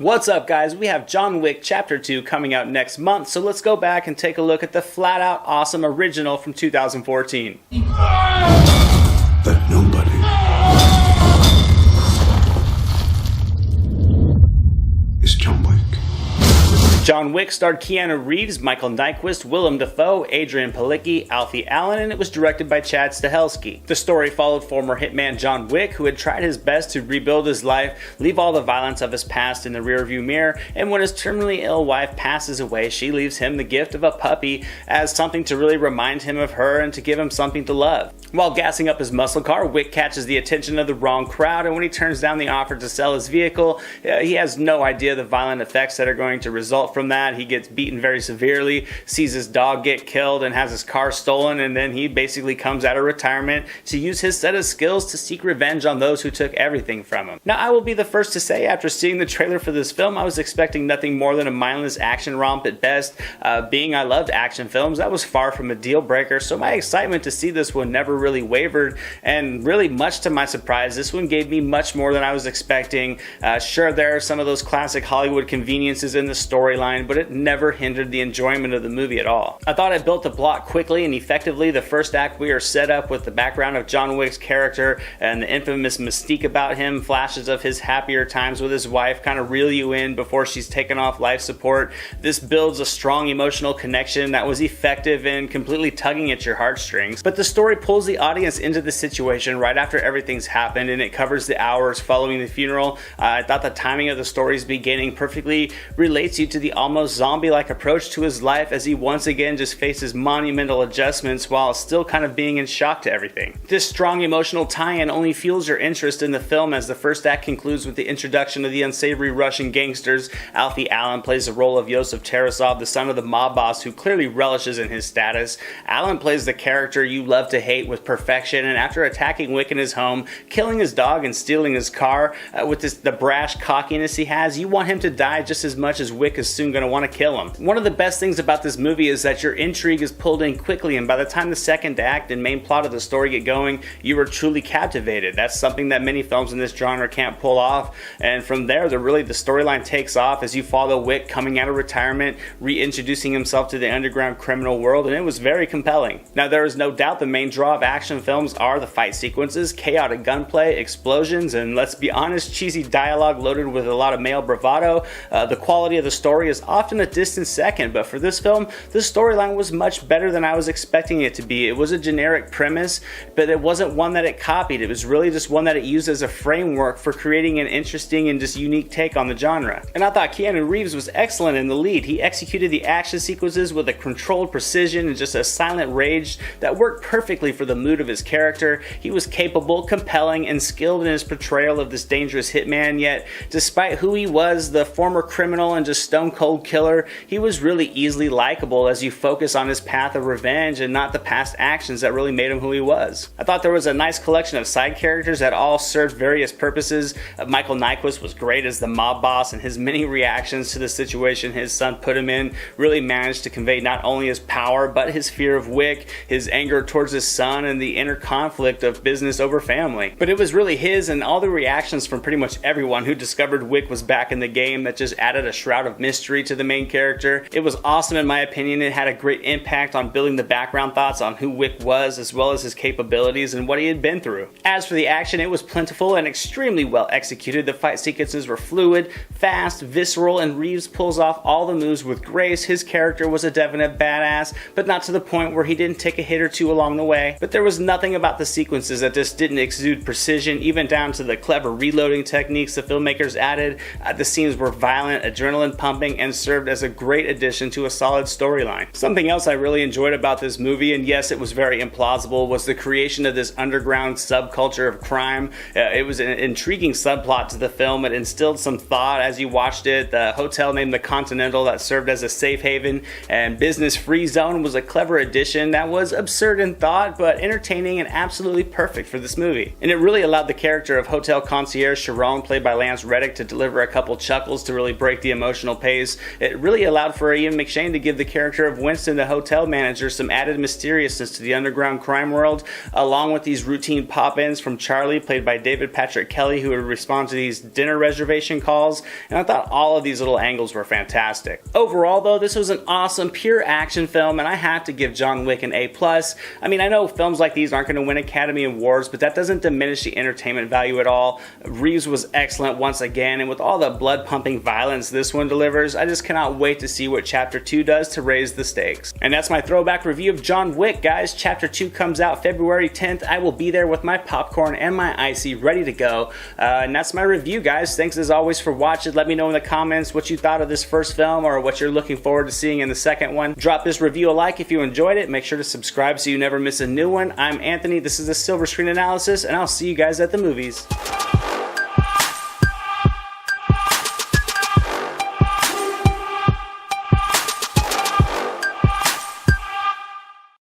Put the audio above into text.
What's up, guys? We have John Wick Chapter 2 coming out next month, so let's go back and take a look at the flat-out awesome original from 2014. But nobody is John Wick. John Wick starred Keanu Reeves, Michael Nyqvist, Willem Dafoe, Adrienne, Palicki, Alfie Allen, and it was directed by Chad Stahelski. The story followed former hitman John Wick, who had tried his best to rebuild his life, leave all the violence of his past in the rearview mirror, and when his terminally ill wife passes away, she leaves him the gift of a puppy as something to really remind him of her and to give him something to love. While gassing up his muscle car, Wick catches the attention of the wrong crowd, and when he turns down the offer to sell his vehicle, he has no idea the violent effects that are going to result from that. He gets beaten very severely, sees his dog get killed, and has his car stolen, and then he basically comes out of retirement to use his set of skills to seek revenge on those who took everything from him. Now, I will be the first to say, after seeing the trailer for this film, I was expecting nothing more than a mindless action romp at best. Being I loved action films, that was far from a deal breaker, so my excitement to see this one never really wavered, and really, much to my surprise, this one gave me much more than I was expecting. Sure, there are some of those classic Hollywood conveniences in the storyline, but it never hindered the enjoyment of the movie at all. I thought it built the plot quickly and effectively. The first act, we are set up with the background of John Wick's character and the infamous mystique about him. Flashes of his happier times with his wife kind of reel you in before she's taken off life support. This builds a strong emotional connection that was effective in completely tugging at your heartstrings. But the story pulls the audience into the situation right after everything's happened, and it covers the hours following the funeral. I thought the timing of the story's beginning perfectly relates you to the almost zombie-like approach to his life as he once again just faces monumental adjustments while still kind of being in shock to everything. This strong emotional tie-in only fuels your interest in the film as the first act concludes with the introduction of the unsavory Russian gangsters. Alfie Allen plays the role of Yosef Tarasov, the son of the mob boss who clearly relishes in his status. Allen plays the character you love to hate with perfection, and after attacking Wick in his home, killing his dog and stealing his car, with the brash cockiness he has, you want him to die just as much as Wick is soon going to want to kill him. One of the best things about this movie is that your intrigue is pulled in quickly, and by the time the second act and main plot of the story get going, you are truly captivated. That's something that many films in this genre can't pull off, and from there, the storyline takes off as you follow Wick coming out of retirement, reintroducing himself to the underground criminal world, and it was very compelling. Now, there is no doubt the main draw of action films are the fight sequences, chaotic gunplay, explosions, and let's be honest, cheesy dialogue loaded with a lot of male bravado. The quality of the story is often a distant second, but for this film, the storyline was much better than I was expecting it to be. It was a generic premise, but it wasn't one that it copied. It was really just one that it used as a framework for creating an interesting and just unique take on the genre. And I thought Keanu Reeves was excellent in the lead. He executed the action sequences with a controlled precision and just a silent rage that worked perfectly for the mood of his character. He was capable, compelling, and skilled in his portrayal of this dangerous hitman, yet despite who he was, the former criminal and just stone cold killer, he was really easily likable as you focus on his path of revenge and not the past actions that really made him who he was. I thought there was a nice collection of side characters that all served various purposes. Michael Nyqvist was great as the mob boss, and his many reactions to the situation his son put him in really managed to convey not only his power but his fear of Wick, his anger towards his son, and the inner conflict of business over family. But it was really his and all the reactions from pretty much everyone who discovered Wick was back in the game that just added a shroud of mystery to the main character. It was awesome in my opinion. It had a great impact on building the background thoughts on who Wick was, as well as his capabilities and what he had been through. As for the action, it was plentiful and extremely well executed. The fight sequences were fluid, fast, visceral, and Reeves pulls off all the moves with grace. His character was a definite badass, but not to the point where he didn't take a hit or two along the way. But there was nothing about the sequences that just didn't exude precision, even down to the clever reloading techniques the filmmakers added. The scenes were violent, adrenaline pumping, and served as a great addition to a solid storyline. Something else I really enjoyed about this movie, and yes, it was very implausible, was the creation of this underground subculture of crime. It was an intriguing subplot to the film. It instilled some thought as you watched it. The hotel named the Continental that served as a safe haven and business-free zone was a clever addition that was absurd in thought, but entertaining and absolutely perfect for this movie. And it really allowed the character of hotel concierge Sharon, played by Lance Reddick, to deliver a couple chuckles to really break the emotional pace. ways. It really allowed for Ian McShane to give the character of Winston, the hotel manager, some added mysteriousness to the underground crime world, along with these routine pop-ins from Charlie, played by David Patrick Kelly, who would respond to these dinner reservation calls, and I thought all of these little angles were fantastic. Overall, though, this was an awesome, pure action film, and I have to give John Wick an A+. I mean, I know films like these aren't going to win Academy Awards, but that doesn't diminish the entertainment value at all. Reeves was excellent once again, and with all the blood-pumping violence this one delivers, I just cannot wait to see what Chapter 2 does to raise the stakes. And that's my throwback review of John Wick, guys. Chapter 2 comes out February 10th. I will be there with my popcorn and my icy ready to go. And that's my review, guys. Thanks as always for watching. Let me know in the comments what you thought of this first film or what you're looking forward to seeing in the second one. Drop this review a like if you enjoyed it. Make sure to subscribe so you never miss a new one. I'm Anthony. This is the SilverScreen Analysis, and I'll see you guys at the movies.